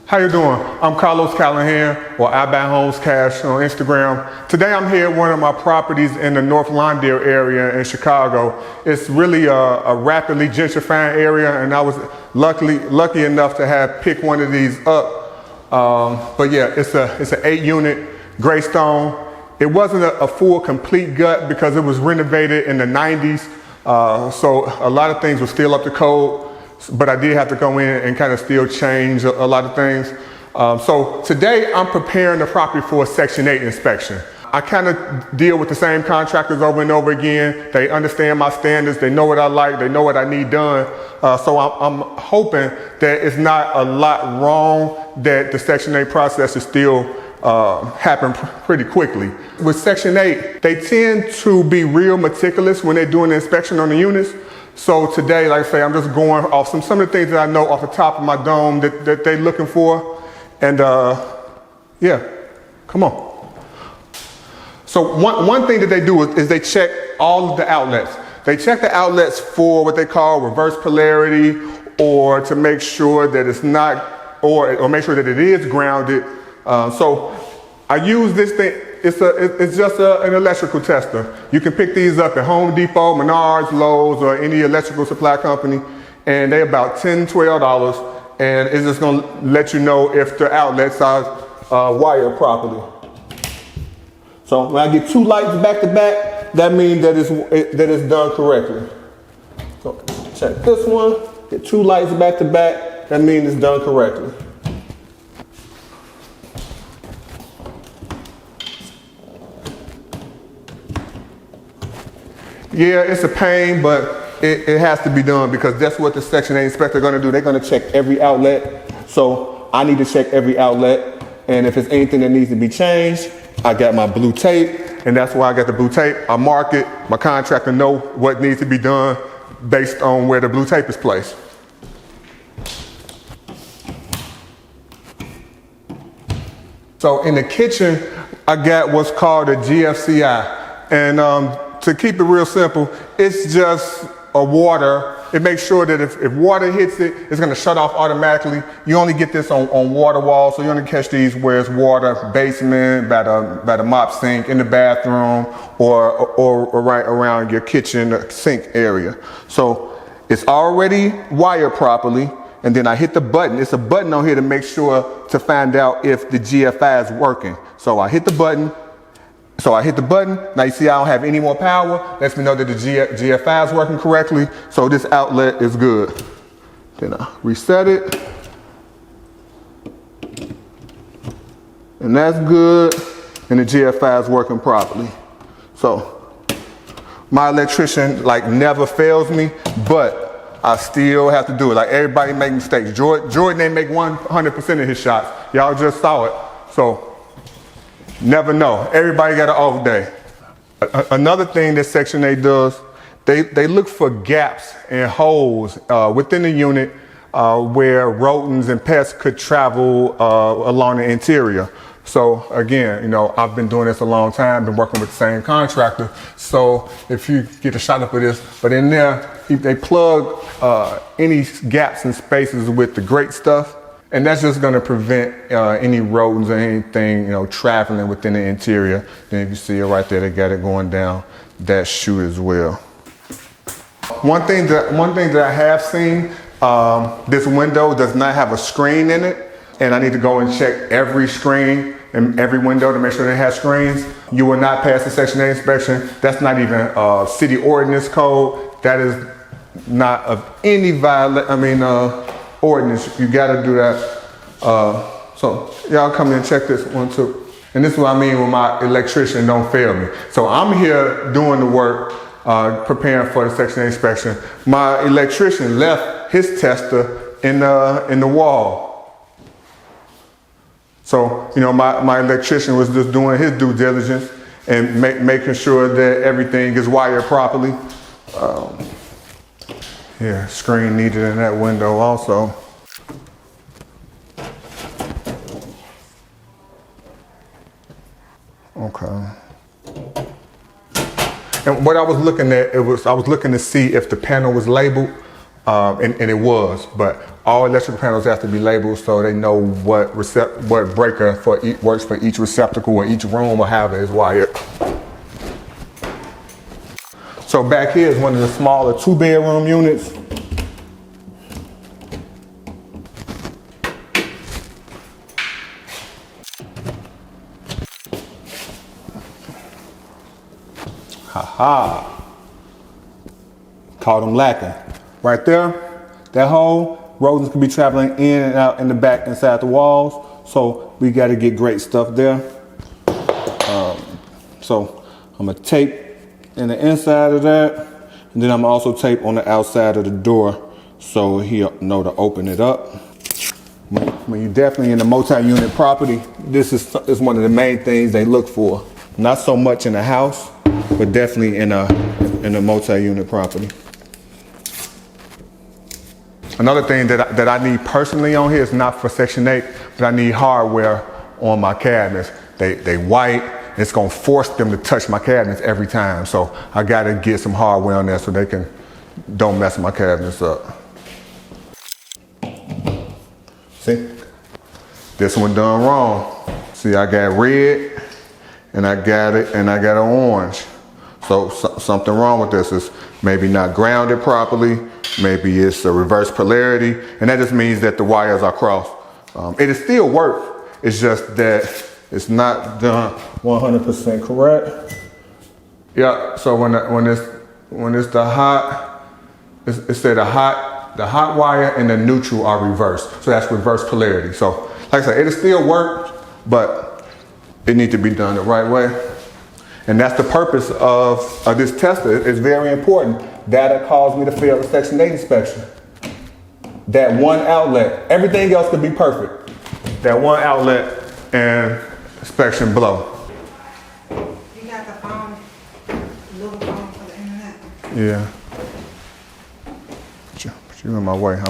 How you doing? I'm Carlos Callahan, or I Buy Homes Cash on Instagram. Today I'm here at one of my properties in the North Lawndale area in Chicago. It's really a rapidly gentrifying area, and I was lucky enough to have picked one of these up. But yeah, it's an 8-unit gray stone. It wasn't a full complete gut because it was renovated in the 90s. So a lot of things were still up to code. But I did have to go in and kind of still change a lot of things. So today I'm preparing the property for a Section 8 inspection. I kind of deal with the same contractors over and over again. They understand my standards. They know what I like. They know what I need done. So I'm hoping that it's not a lot wrong, that the Section 8 process is still happen pretty quickly. With Section 8, they tend to be real meticulous when they're doing the inspection on the units. So today, like I say, I'm just going off some of the things that I know off the top of my dome that they're looking for. And yeah, come on. So one thing that they do is they check all of the outlets. They check the outlets for what they call reverse polarity, or to make sure that it's not, or make sure that it is grounded. So I use this thing. It's just an electrical tester. You can pick these up at Home Depot, Menards, Lowe's, or any electrical supply company, and they're about $10, $12, and it's just gonna let you know if the outlets are wired properly. So when I get 2 lights back to back, that means that it's done correctly. So check this one, get 2 lights back to back, that means it's done correctly. Yeah, it's a pain, but it has to be done because that's what the Section 8 inspector are gonna do. They're gonna check every outlet. So I need to check every outlet. And if it's anything that needs to be changed, I got my blue tape, and that's why I got the blue tape. I mark it, my contractor know what needs to be done based on where the blue tape is placed. So in the kitchen, I got what's called a GFCI. And to keep it real simple, it's just a water. It makes sure that if water hits it, it's gonna shut off automatically. You only get this on water walls, so you only catch these where it's water, basement, by the mop sink, in the bathroom, or right around your kitchen sink area. So it's already wired properly, and then I hit the button. It's a button on here to make sure to find out if the GFI is working. So I hit the button. Now you see I don't have any more power. Lets me know that the GFI is working correctly. So this outlet is good. Then I reset it. And that's good. And the GFI is working properly. So my electrician never fails me, but I still have to do it. Like, everybody make mistakes. Jordan ain't make 100% of his shots. Y'all just saw it. So never know. Everybody got an off day. Another thing that Section 8 does, they look for gaps and holes within the unit where rodents and pests could travel along the interior. So again, I've been doing this a long time, been working with the same contractor. So if you get a shot up of this, but in there, they plug any gaps and spaces with the great stuff. And that's just going to prevent any rodents or anything, traveling within the interior. Then if you see it right there, they got it going down that chute as well. One thing that I have seen, this window does not have a screen in it, and I need to go and check every screen and every window to make sure they have screens. You will not pass the Section 8 inspection. That's not even city ordinance code. That is not of any ordinance. You got to do that. So y'all come in and check this one too. And this is what I mean when my electrician don't fail me. So I'm here doing the work, preparing for the Section 8 inspection. My electrician left his tester in the wall. So my electrician was just doing his due diligence and making sure that everything is wired properly. Yeah, screen needed in that window also. Okay. And what I was looking at, I was looking to see if the panel was labeled, and it was, but All electrical panels have to be labeled so they know what breaker works for each receptacle or each room or however it's wired. So back here is one of the smaller 2-bedroom units. Ha. Caught them lacking. Right there, that hole, rodents can be traveling in and out in the back inside the walls. So we got to get great stuff there. So I'm gonna tape in the inside of that, and then I'm gonna also tape on the outside of the door so he'll know to open it up. When you're definitely in a multi-unit property, this is one of the main things they look for. Not so much in a house, but definitely in a multi-unit property. Another thing that I need personally on here is not for Section 8, but I need hardware on my cabinets. They white. It's gonna force them to touch my cabinets every time. So I gotta get some hardware on there so they don't mess my cabinets up. See, this one done wrong. See, I got red and I got an orange. So something wrong with this. Is maybe not grounded properly. Maybe it's a reverse polarity. And that just means that the wires are crossed. It'll still work. It's just that it's not done 100% correct. Yeah, so when it's the hot, it said the hot wire and the neutral are reversed. So that's reverse polarity. So like I said, it'll still work, but it needs to be done the right way. And that's the purpose of this tester. It's very important. That'll cause me to fail the Section 8 inspection. That one outlet, everything else could be perfect. That one outlet and inspection blow. You got the phone, little phone for the internet? Yeah. Put you in my way.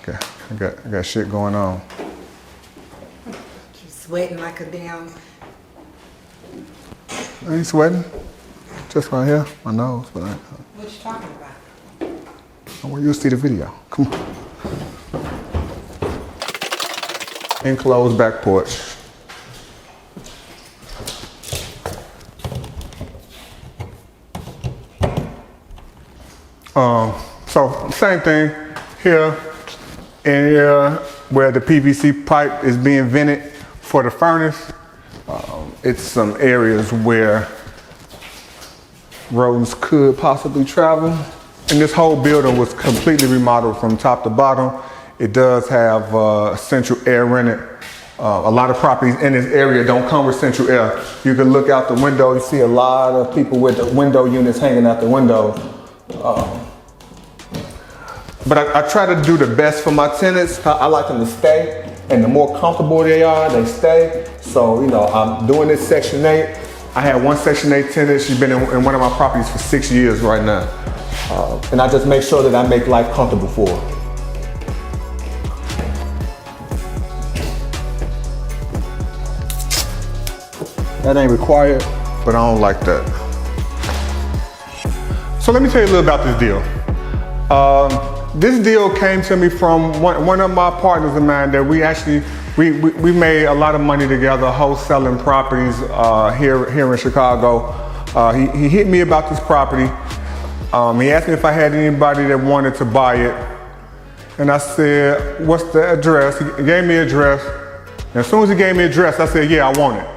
Okay, I got shit going on. You sweating like a damn... I ain't sweating. Just right here, my nose. But What you talking about? I want you to see the video. Come on. Enclosed back porch. So same thing here, in here where the PVC pipe is being vented for the furnace. It's some areas where rodents could possibly travel. And this whole building was completely remodeled from top to bottom. It does have central air in it. A lot of properties in this area don't come with central air. You can look out the window, you see a lot of people with the window units hanging out the window. But I try to do the best for my tenants. I like them to stay, and the more comfortable they are, they stay. So, you know, I'm doing this Section 8. I had one Section 8 tenant. She's been in one of my properties for 6 years right now. And I just make sure that I make life comfortable for her. That ain't required, but I don't like that. So let me tell you a little about this deal. This deal came to me from one of my partners of mine that we made a lot of money together wholesaling properties here in Chicago. He hit me about this property. He asked me if I had anybody that wanted to buy it. And I said, what's the address? He gave me an address. And as soon as he gave me an address, I said, yeah, I want it.